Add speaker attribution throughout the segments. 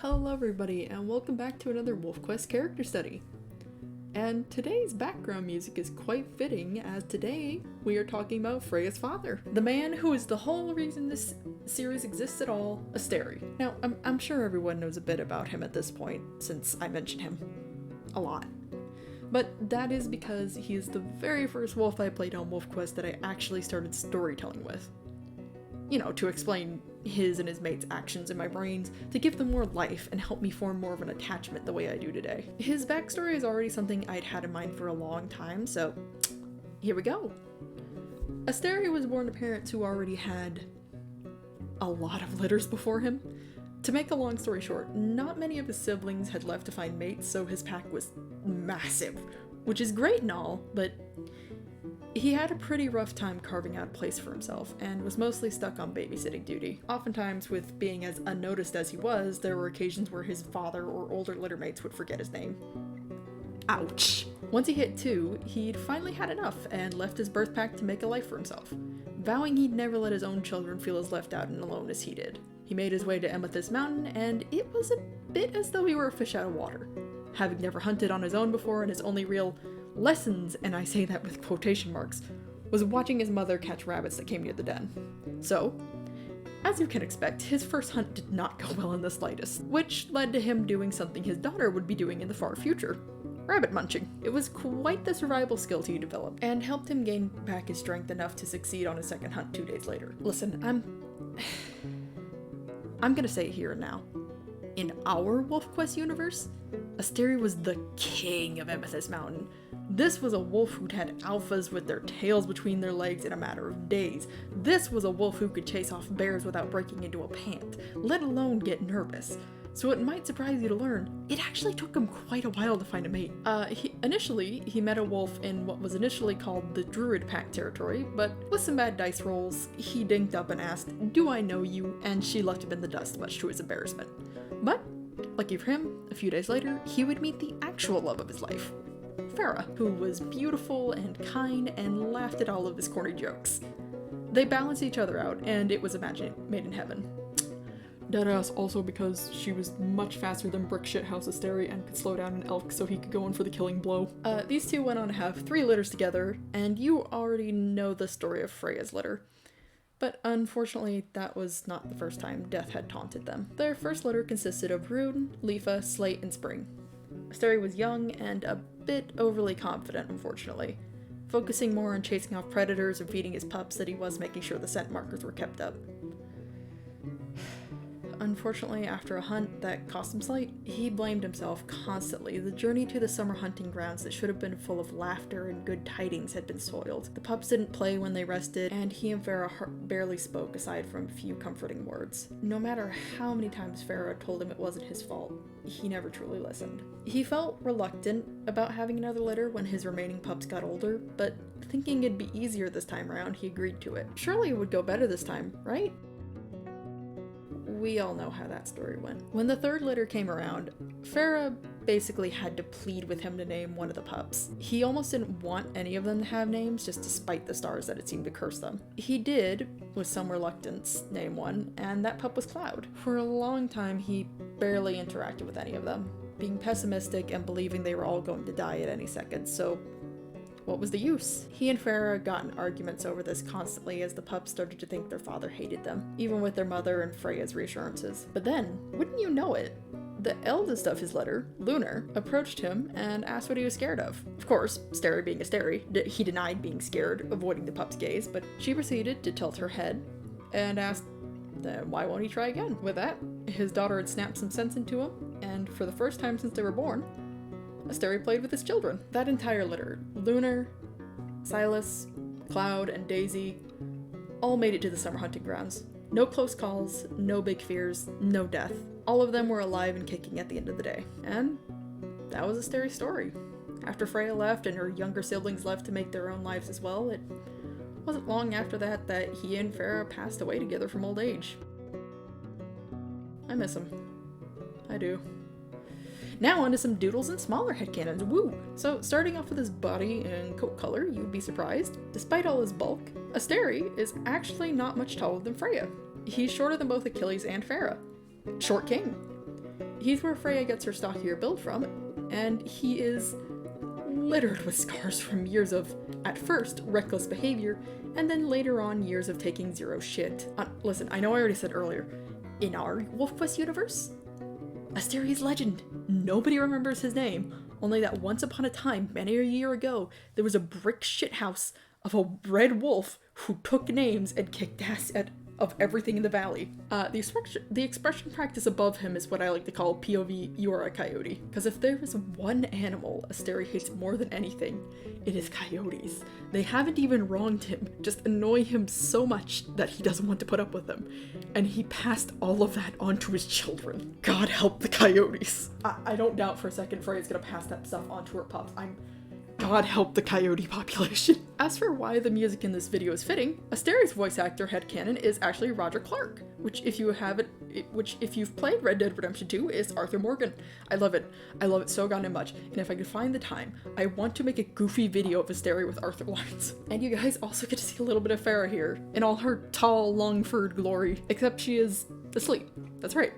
Speaker 1: Hello everybody, and welcome back to another Wolfquest character study. And today's background music is quite fitting, as today we are talking about Freya's father, the man who is the whole reason this series exists at all, Asteri. Now, I'm sure everyone knows a bit about him at this point, since I mentioned him a lot. But that is because he is the very first wolf I played on Wolfquest that I actually started storytelling with. You know, to explain his and his mate's actions in my brains, to give them more life and help me form more of an attachment the way I do today. His backstory is already something I'd had in mind for a long time, so here we go. Asteri was born to parents who already had a lot of litters before him. To make a long story short, not many of his siblings had left to find mates, so his pack was massive, which is great and all, but he had a pretty rough time carving out a place for himself, and was mostly stuck on babysitting duty. Oftentimes, with being as unnoticed as he was, there were occasions where his father or older littermates would forget his name. Ouch! Once he hit 2, he'd finally had enough and left his birth pack to make a life for himself, vowing he'd never let his own children feel as left out and alone as he did. He made his way to Amethyst Mountain, and it was a bit as though he were a fish out of water. Having never hunted on his own before, and his only real lessons, and I say that with quotation marks, was watching his mother catch rabbits that came near the den. So, as you can expect, his first hunt did not go well in the slightest, which led to him doing something his daughter would be doing in the far future: rabbit munching. It was quite the survival skill he developed, and helped him gain back his strength enough to succeed on his second hunt 2 days later. Listen, I'm gonna say it here and now. In our Wolfquest universe, Asteri was the king of Amethyst Mountain. This was a wolf who'd had alphas with their tails between their legs in a matter of days. This was a wolf who could chase off bears without breaking into a pant, let alone get nervous. So it might surprise you to learn, it actually took him quite a while to find a mate. Initially, he met a wolf in what was initially called the Druid Pack territory, but with some bad dice rolls, he dinked up and asked, "Do I know you?" and she left him in the dust, much to his embarrassment. But, lucky for him, a few days later, he would meet the actual love of his life, Farah, who was beautiful and kind and laughed at all of his corny jokes. They balanced each other out, and it was a match made in heaven. Deadass also because she was much faster than Brick Shithouse Asteri and could slow down an elk so he could go in for the killing blow. These two went on to have 3 litters together, and you already know the story of Freya's litter. But unfortunately, that was not the first time death had taunted them. Their first litter consisted of Rune, Leafa, Slate, and Spring. Asteri was young and a bit overly confident, unfortunately, focusing more on chasing off predators and feeding his pups than he was making sure the scent markers were kept up. Unfortunately, after a hunt that cost him Slate, he blamed himself constantly. The journey to the summer hunting grounds that should have been full of laughter and good tidings had been soiled. The pups didn't play when they rested, and he and Farah barely spoke aside from a few comforting words. No matter how many times Farah told him it wasn't his fault, he never truly listened. He felt reluctant about having another litter when his remaining pups got older, but thinking it'd be easier this time around, he agreed to it. Surely it would go better this time, right? We all know how that story went. When the 3rd litter came around, Farah basically had to plead with him to name one of the pups. He almost didn't want any of them to have names, just to spite the stars that it seemed to curse them. He did, with some reluctance, name one, and that pup was Cloud. For a long time, he barely interacted with any of them, being pessimistic and believing they were all going to die at any second, so what was the use? He and Farah got in arguments over this constantly as the pups started to think their father hated them, even with their mother and Freya's reassurances. But then, wouldn't you know it, the eldest of his litter, Lunar, approached him and asked what he was scared of. Of course, Asteri being Asteri, he denied being scared, avoiding the pup's gaze, but she proceeded to tilt her head and asked, then why won't he try again? With that, his daughter had snapped some sense into him, and for the first time since they were born, Asteri played with his children. That entire litter, Lunar, Silas, Cloud, and Daisy, all made it to the summer hunting grounds. No close calls, no big fears, no death. All of them were alive and kicking at the end of the day. And that was Asteri's story. After Freya left and her younger siblings left to make their own lives as well, it wasn't long after that that he and Farah passed away together from old age. I miss him. I do. Now onto some doodles and smaller headcanons, woo! So starting off with his body and coat color, you'd be surprised. Despite all his bulk, Asteri is actually not much taller than Freya. He's shorter than both Achilles and Farah. Short king. He's where Freya gets her stockier build from, and he is littered with scars from years of, at first, reckless behavior, and then later on years of taking zero shit. Listen, I know I already said earlier, in our Wolfquest universe, Asteri's legend. Nobody remembers his name, only that once upon a time, many a year ago, there was a brick shithouse of a red wolf who took names and kicked ass of everything in the valley. The expression practice above him is what I like to call POV, you are a coyote. Because if there is one animal Asteri hates more than anything, it is coyotes. They haven't even wronged him, just annoy him so much that he doesn't want to put up with them. And he passed all of that on to his children. God help the coyotes. I don't doubt for a second Freya's gonna pass that stuff on to her pups. God help the coyote population. As for why the music in this video is fitting, Asteri's voice actor headcanon is actually Roger Clark, which if you've played Red Dead Redemption 2 is Arthur Morgan. I love it. I love it so goddamn much. And if I could find the time, I want to make a goofy video of Asteri with Arthur lines. And you guys also get to see a little bit of Farah here in all her tall, long-furred glory, except she is asleep. That's right.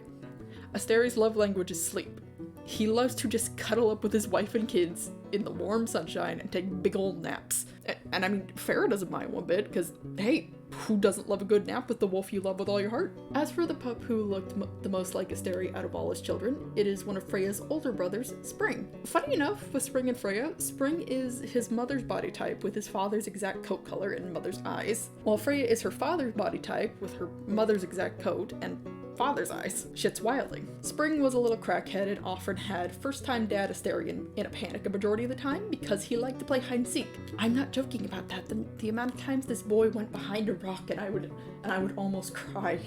Speaker 1: Asteri's love language is sleep. He loves to just cuddle up with his wife and kids in the warm sunshine and take big old naps. And I mean, Farah doesn't mind one bit, because, hey, who doesn't love a good nap with the wolf you love with all your heart? As for the pup who looked the most like Asteri out of all his children, it is one of Freya's older brothers, Spring. Funny enough, with Spring and Freya, Spring is his mother's body type with his father's exact coat color and mother's eyes, while Freya is her father's body type with her mother's exact coat and father's eyes. Shit's wilding. Spring was a little crackhead and often had first-time dad Asteri in a panic a majority of the time because he liked to play hide-and-seek. I'm not joking about that. The amount of times this boy went behind a rock and I would almost cry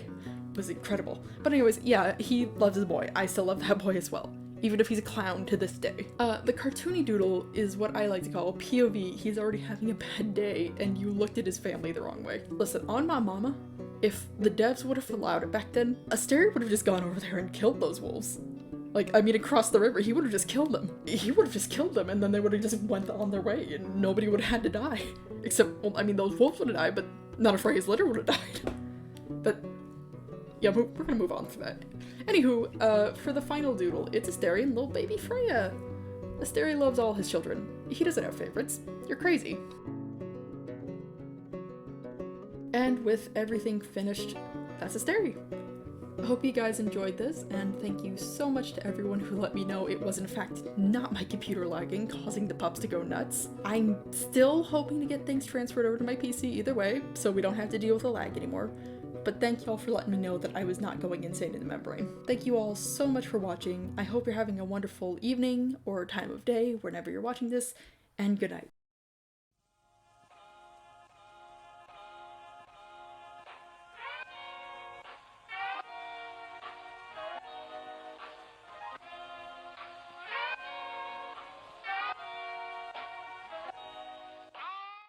Speaker 1: was incredible. But anyways, yeah, he loves his boy. I still love that boy as well, even if he's a clown to this day. The cartoony doodle is what I like to call POV. He's already having a bad day and you looked at his family the wrong way. Listen, on my mama, if the devs would have allowed it back then, Asteri would have just gone over there and killed those wolves. Like, I mean, across the river, he would have just killed them. He would have just killed them, and then they would have just went on their way, and nobody would have had to die. Except, well, I mean, those wolves would have died, but none of Freya's litter would have died. But, yeah, we're gonna move on from that. Anywho, for the final doodle, it's Asteri and little baby Freya. Asteri loves all his children. He doesn't have favorites. You're crazy. And with everything finished, that's Asteri. I hope you guys enjoyed this, and thank you so much to everyone who let me know it was in fact not my computer lagging causing the pups to go nuts. I'm still hoping to get things transferred over to my PC either way, so we don't have to deal with the lag anymore. But thank y'all for letting me know that I was not going insane in the membrane. Thank you all so much for watching. I hope you're having a wonderful evening or time of day whenever you're watching this, and good night.